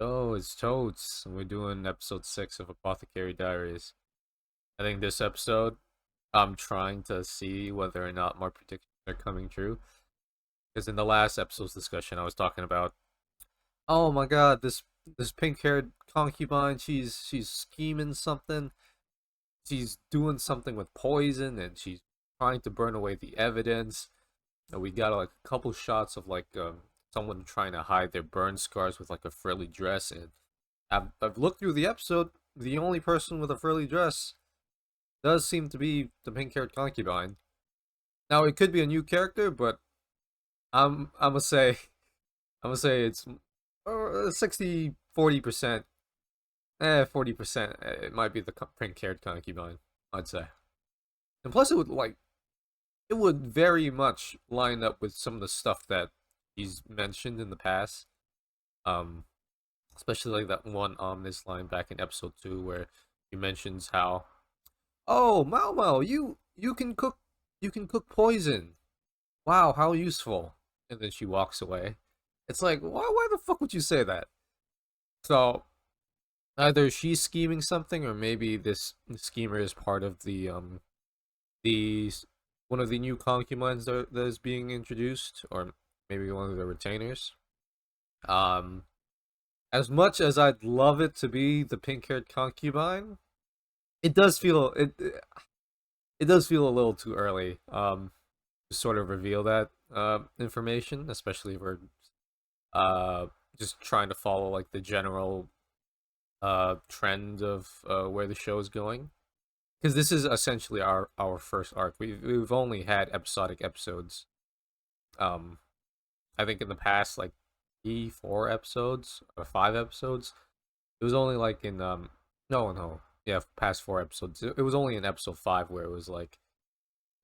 Oh, it's Totes, and we're doing episode 6 of Apothecary Diaries. I think this episode, I'm trying to see whether or not my predictions are coming true. Because in the last episode's discussion, I was talking about, oh my god, this pink-haired concubine, she's scheming something. She's doing something with poison, and she's trying to burn away the evidence. And we got like a couple shots of someone trying to hide their burn scars with like a frilly dress, and I've looked through the episode. The only person with a frilly dress does seem to be the pink-haired concubine. Now it could be a new character, but I'm gonna say it's 60-40%. 40%. It might be the pink-haired concubine, I'd say. And plus, it would very much line up with some of the stuff that he's mentioned in the past. Um, Especially like that one ominous line back in episode 2 where he mentions how, oh, Mao Mao, you can cook poison. Wow, how useful. And then she walks away. It's like, why the fuck would you say that? So either she's scheming something, or maybe this schemer is part of the one of the new concubines that is being introduced, or maybe one of the retainers. Um, as much as I'd love it to be the pink-haired concubine, it does feel it does feel a little too early to sort of reveal that information, especially if we're just trying to follow like the general trend of where the show is going. Because this is essentially our first arc. We've only had episodic episodes. I think in the past like 4 episodes or 5 episodes. It was only like in yeah, past 4 episodes. It was only in episode 5 where it was like,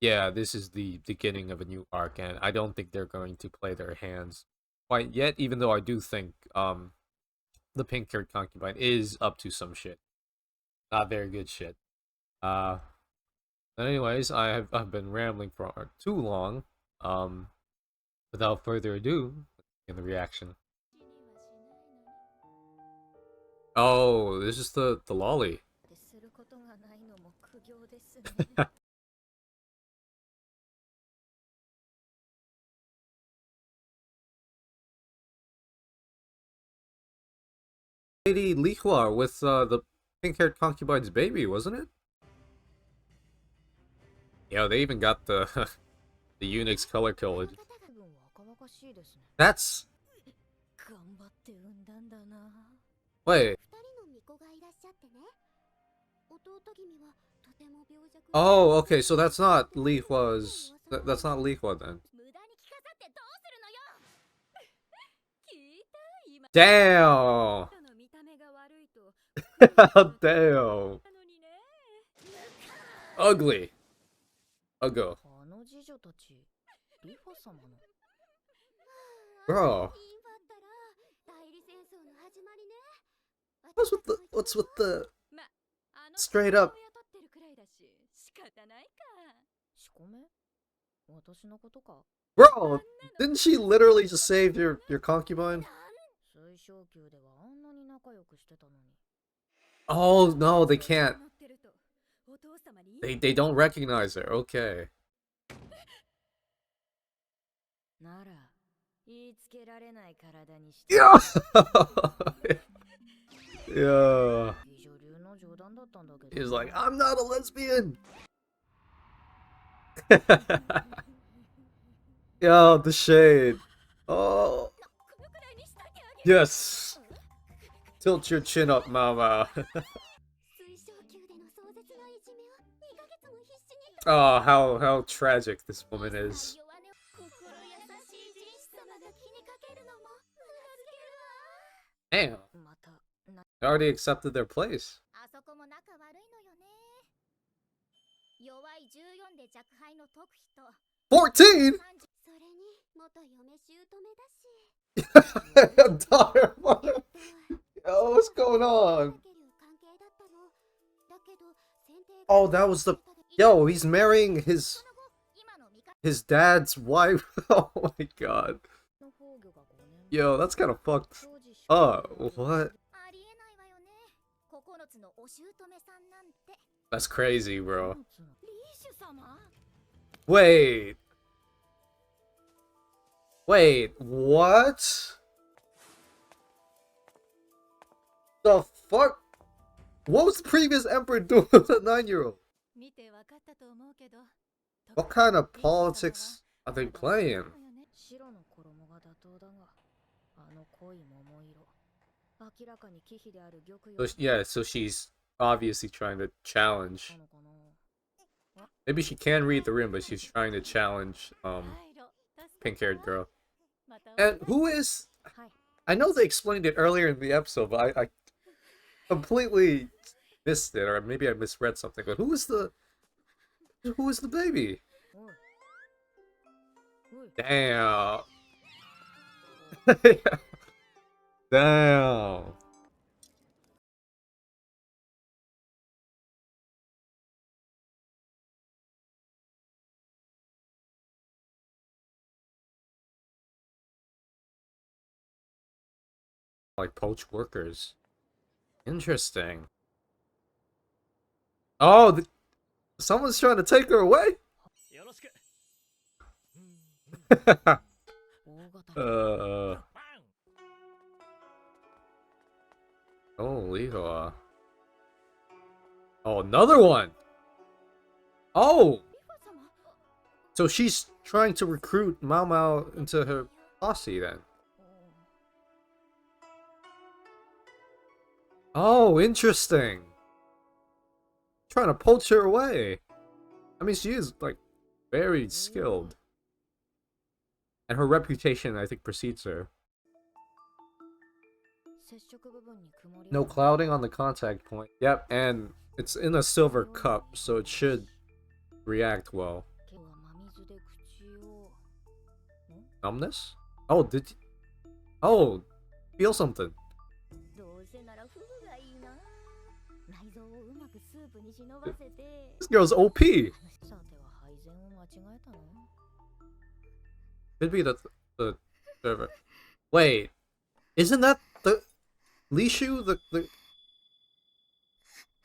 yeah, this is the beginning of a new arc, and I don't think they're going to play their hands quite yet. Even though I do think the pink-haired concubine is up to some shit, not very good shit. Uh, but anyways, I've been rambling for too long. Without further ado, in the reaction. Oh, this is the lolly. Lady Lihua with the pink-haired concubine's baby, wasn't it? Yeah, they even got the the eunuch's color coded. That's wait. Oh, okay, so that's not Lihua's. That's not Lihua then. Damn. Damn. Ugly. Uggo. Bro. What's with the straight up? Bro, didn't she literally just save your concubine? Oh no, they can't. They don't recognize her. Okay. Yeah. Yeah. He's like, I'm not a lesbian. Yo, the shade. Oh. Yes. Tilt your chin up, mama. Oh, how tragic this woman is. Damn. They already accepted their place. 14? Daughter, mother. Yo, what's going on? Oh, that was the... Yo, he's marrying his dad's wife. Oh my god. Yo, that's kind of fucked. What? That's crazy, bro. Wait. Wait, what? The fuck? What was the previous emperor doing with a 9-year-old? What kind of politics are they playing? So, yeah, so she's obviously trying to challenge. Maybe she can read the room, but she's trying to challenge pink-haired girl. And who is? I know they explained it earlier in the episode, but I completely missed it, or maybe I misread something. But who is the baby? Damn. Damn. Like poached workers. Interesting. Oh, someone's trying to take her away? Holy oh, another one. Oh, so she's trying to recruit Mao Mao into her posse then. Oh, interesting. Trying to poach her away. I mean, she is like very skilled, and her reputation, I think, precedes her. No clouding on the contact point. Yep, and it's in a silver cup, so it should react well. Numbness? Oh, oh, feel something. This girl's OP. Could be the server. Wait, isn't that the Lishu,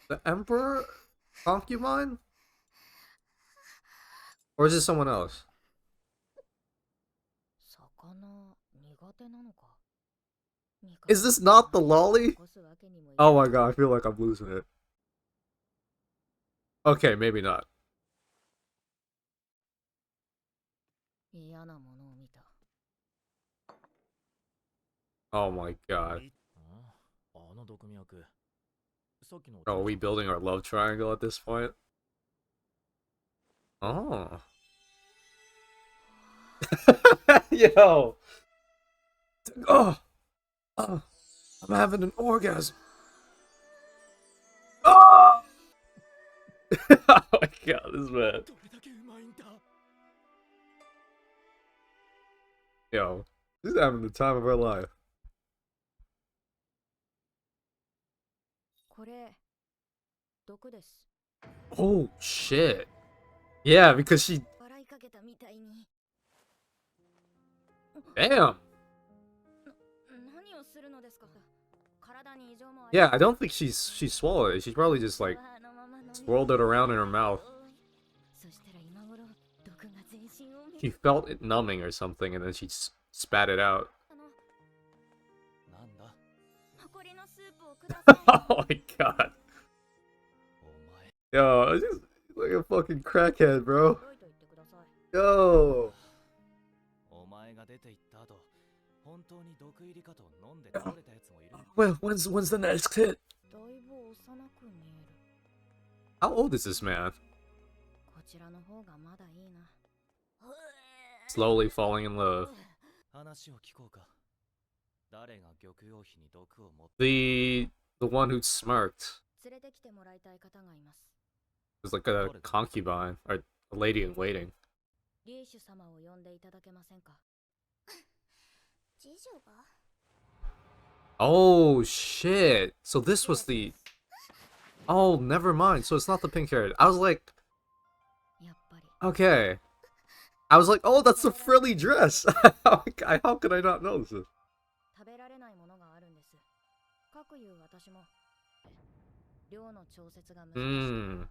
the emperor concubine? Or is it someone else? Is this not the lolly? Oh my god, I feel like I'm losing it. Okay, maybe not. Oh my god. Oh, are we building our love triangle at this point? Oh. Yo. Oh. Oh. I'm having an orgasm. Oh! Oh my god, this is bad. Yo, she's having the time of her life. Oh shit. Yeah, because she... Damn. Yeah, I don't think she swallowed it. She probably just like swirled it around in her mouth. She felt it numbing or something, and then she spat it out. Oh my god. Yo, just like a fucking crackhead, bro. Yo. Well, when's the next hit? How old is this man? Slowly falling in love. The one who smirked. It was like a concubine, or a lady in waiting. Oh shit! So this was the... Oh, never mind. So it's not the pink-haired. I was like... Okay. I was like, oh, that's a frilly dress! How could I not know this? Hmm.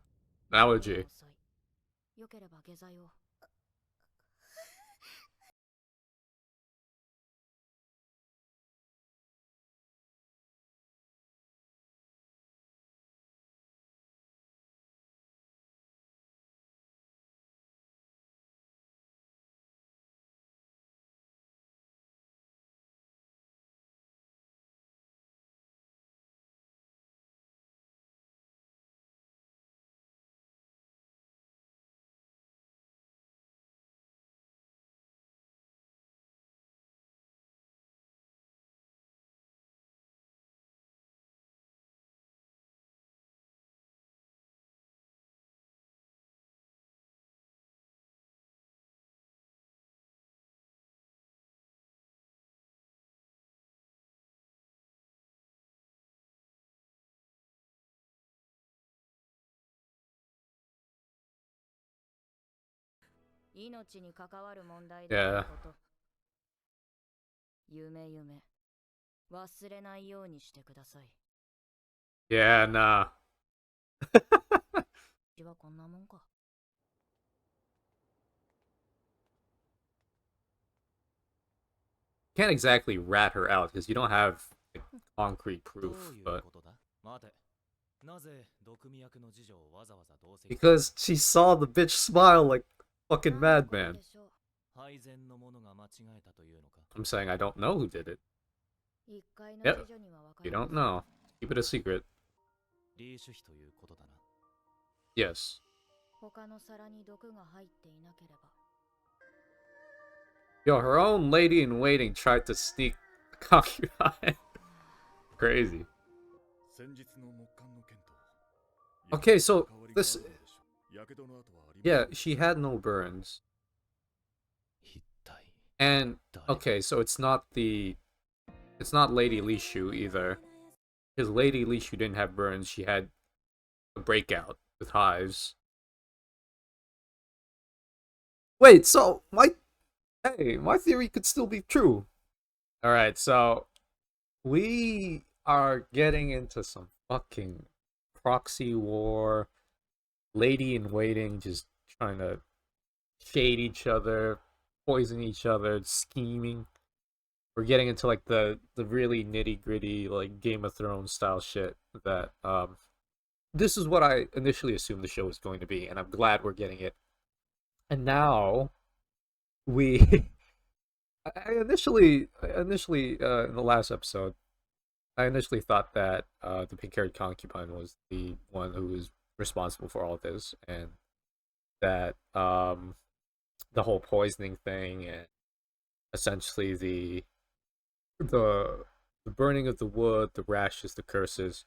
Allergy. Yeah. Yeah, nah. Can't exactly rat her out because you don't have like, concrete proof, but because she saw the bitch smile like fucking madman. I'm saying I don't know who did it. Yep, you don't know. Keep it a secret. Yes. Yo, her own lady in waiting tried to sneak concubine. Crazy. Okay, so this. Yeah, she had no burns. And okay, so it's not the. It's not Lady Lishu either. Because Lady Lishu didn't have burns, she had a breakout with hives. Wait, so my theory could still be true. Alright, so we are getting into some fucking proxy war, lady in waiting, just trying to shade each other, poison each other, scheming. We're getting into like the really nitty gritty like Game of Thrones style shit that this is what I initially assumed the show was going to be, and I'm glad we're getting it. And now we I initially in the last episode I initially thought that the pink-haired concubine was the one who was responsible for all of this, and that the whole poisoning thing and essentially the the burning of the wood, the rashes, the curses,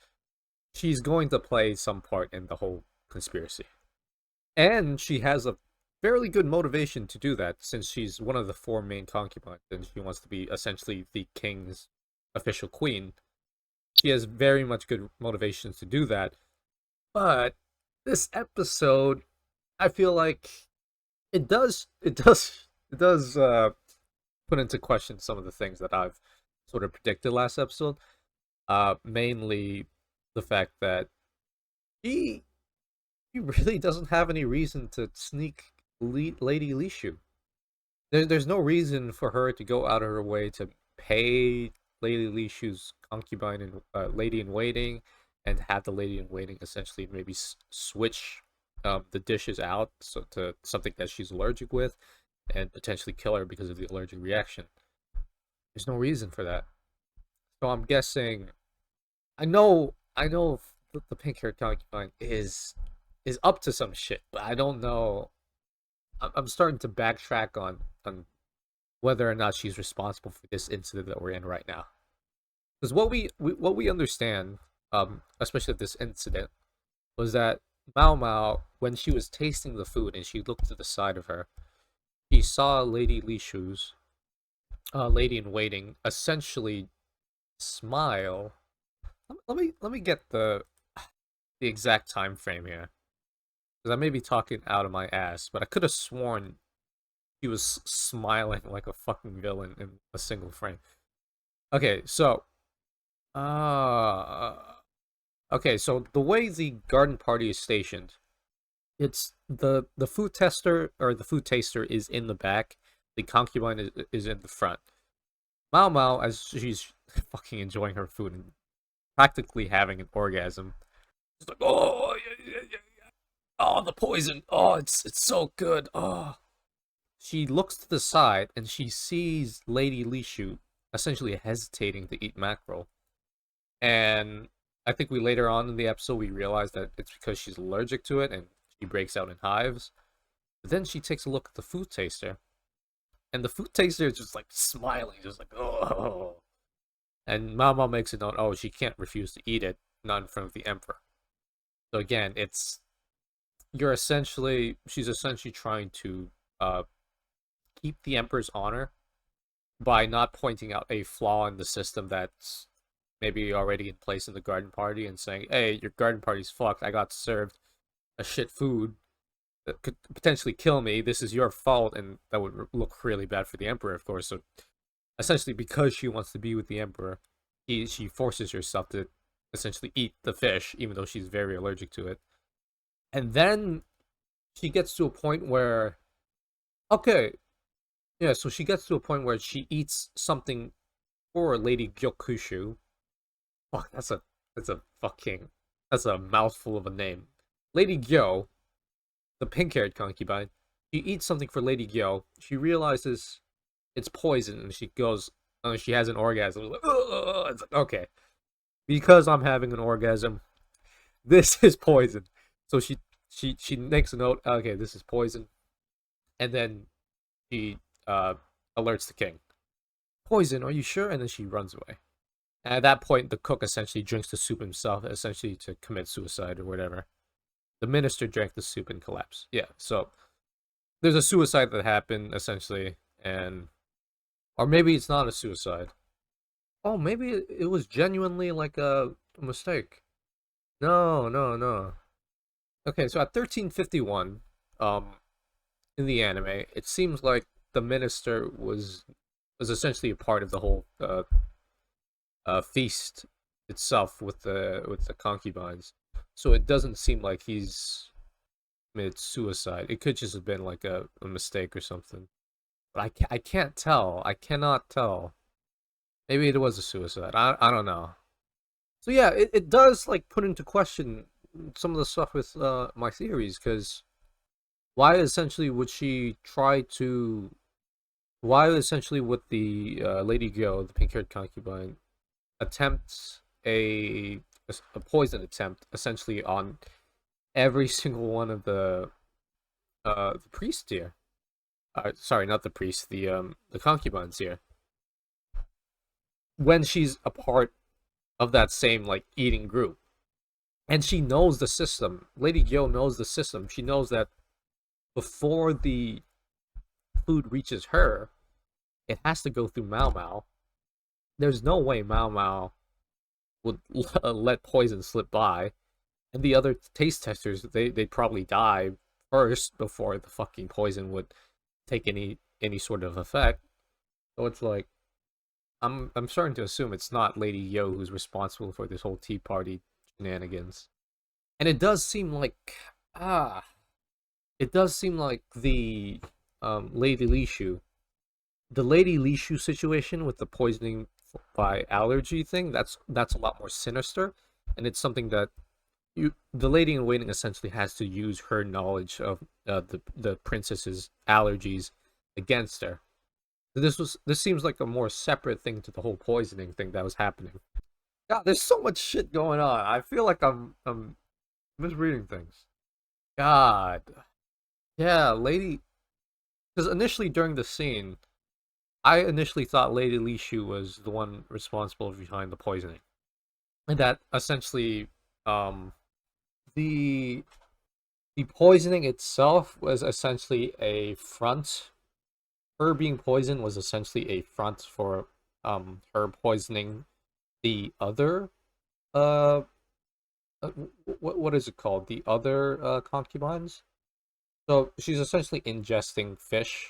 she's going to play some part in the whole conspiracy. And she has a fairly good motivation to do that since she's one of the four main concubines and she wants to be essentially the king's official queen. She has very much good motivations to do that. But this episode, I feel like it does put into question some of the things that I've sort of predicted last episode. Mainly the fact that he he really doesn't have any reason to sneak Lady Lishu. There's no reason for her to go out of her way to pay Lady Lishu's concubine and lady in waiting, and have the lady in waiting essentially maybe switch the dishes out so to something that she's allergic with, and potentially kill her because of the allergic reaction. There's no reason for that. So I'm guessing. I know the pink-haired concubine is up to some shit, but I don't know. I'm starting to backtrack on whether or not she's responsible for this incident that we're in right now. Because what we understand, especially of this incident, was that Mao Mao, when she was tasting the food and she looked to the side of her, she saw Lady Li Shu's lady in waiting essentially smile. Let me get the exact time frame here, because I may be talking out of my ass, but I could have sworn he was smiling like a fucking villain in a single frame. Okay, so Uh, okay, so the way the garden party is stationed, it's the food tester or the food taster is in the back, the concubine is in the front. Mao Mao, as she's fucking enjoying her food and practically having an orgasm, she's like, oh, yeah, yeah, yeah, yeah. Oh, the poison. Oh, it's so good. Oh. She looks to the side and she sees Lady Lishu essentially hesitating to eat mackerel. And I think we later on in the episode we realize that it's because she's allergic to it and she breaks out in hives. But then she takes a look at the food taster, and the food taster is just like smiling, just like oh. And Mama makes a note, oh, she can't refuse to eat it, not in front of the emperor. So again, it's she's essentially trying to keep the emperor's honor by not pointing out a flaw in the system that's maybe already in place in the garden party and saying, hey, your garden party's fucked. I got served a shit food that could potentially kill me. This is your fault. And that would look really bad for the emperor, of course. So essentially, because she wants to be with the emperor, she forces herself to essentially eat the fish, even though she's very allergic to it. And then she gets to a point where, okay, yeah, so she gets to a point where she eats something for Lady Gyokushu. Fuck, that's a fucking that's a mouthful of a name. Lady Gyo, the pink-haired concubine, she eats something for Lady Gyo. She realizes it's poison, and she goes, she has an orgasm. It's like, okay, because I'm having an orgasm, this is poison. So she makes a note. Okay, this is poison, and then she alerts the king. Poison? Are you sure? And then she runs away. And at that point, the cook essentially drinks the soup himself, essentially to commit suicide or whatever. The minister drank the soup and collapsed. Yeah, so there's a suicide that happened essentially, and or maybe it's not a suicide. Oh, maybe it was genuinely like a mistake. No, no, no. Okay, so at 1351, um, in the anime, it seems like the minister was essentially a part of the whole feast itself with the concubines. So it doesn't seem like he's committed suicide. It could just have been like a mistake or something. But I can't tell. I cannot tell. Maybe it was a suicide. I don't know. So yeah, it does like put into question some of the stuff with my theories, because why essentially would she try to why essentially would the Lady Go, the pink-haired concubine, attempt a poison attempt essentially on every single one of the priests here. Sorry, not the priests, the concubines here. When she's a part of that same like eating group, and she knows the system. Lady Gyo knows the system. She knows that before the food reaches her, it has to go through Mao Mao. There's no way Mao Mao would let poison slip by, and the other taste testers they'd probably die first before the fucking poison would take any sort of effect. So it's like I'm starting to assume it's not Lady Yo who's responsible for this whole Tea Party shenanigans. And it does seem like ah it does seem like Lady Lishu, the Lady Lishu situation with the poisoning by allergy thing, that's a lot more sinister, and it's something that the lady in waiting essentially has to use her knowledge of the princess's allergies against her. This seems like a more separate thing to the whole poisoning thing that was happening. God, there's so much shit going on. I feel like I'm misreading things. God, yeah, lady. Because initially during the scene, I initially thought Lady Lishu was the one responsible behind the poisoning, and that essentially, the the poisoning itself was essentially a front. Her being poisoned was essentially a front for her poisoning the other uh, what is it called, the other concubines. So she's essentially ingesting fish,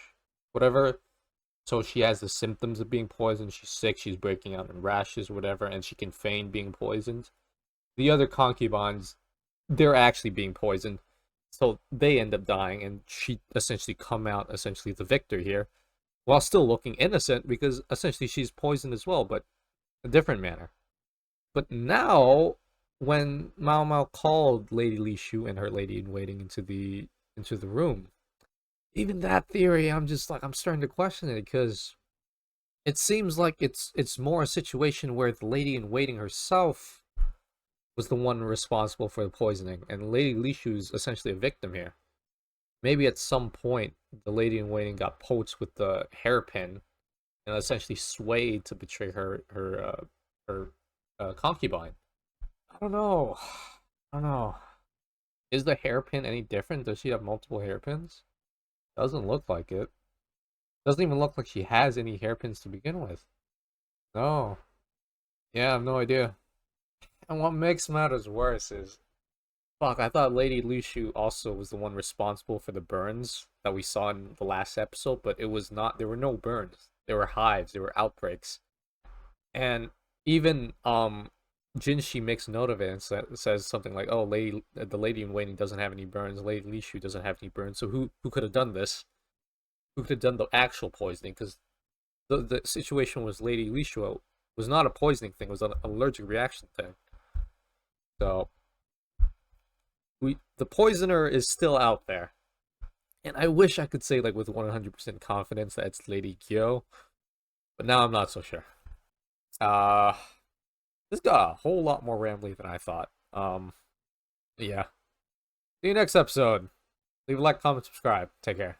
whatever, So she has the symptoms of being poisoned. She's sick. She's breaking out in rashes, or whatever, and she can feign being poisoned. The other concubines, they're actually being poisoned, so they end up dying, and she essentially come out essentially the victor here, while still looking innocent because essentially she's poisoned as well, but a different manner. But now, when Mao Mao called Lady Li Shu and her lady in waiting into the room, even that theory, I'm just like I'm starting to question it because it seems like it's more a situation where the lady in waiting herself was the one responsible for the poisoning, and Lady Li Shu's essentially a victim here. Maybe at some point the lady in waiting got poked with the hairpin and essentially swayed to betray her concubine. I don't know. I don't know. Is the hairpin any different? Does she have multiple hairpins? Doesn't look like it. Doesn't even look like she has any hairpins to begin with. No. Yeah, I have no idea. And what makes matters worse is, fuck, I thought Lady Luciu also was the one responsible for the burns that we saw in the last episode, but it was not. There were no burns. There were hives. There were outbreaks. And even Jinshi makes note of it and says something like, "Oh, the lady in waiting doesn't have any burns. Lady Lishu doesn't have any burns. So who could have done this? Who could have done the actual poisoning? Because the situation was Lady Lishu was not a poisoning thing. It was an allergic reaction thing. So the poisoner is still out there, and I wish I could say like with 100% confidence that it's Lady Kyo, but now I'm not so sure. Uh, this got a whole lot more rambly than I thought. Yeah. See you next episode. Leave a like, comment, subscribe. Take care.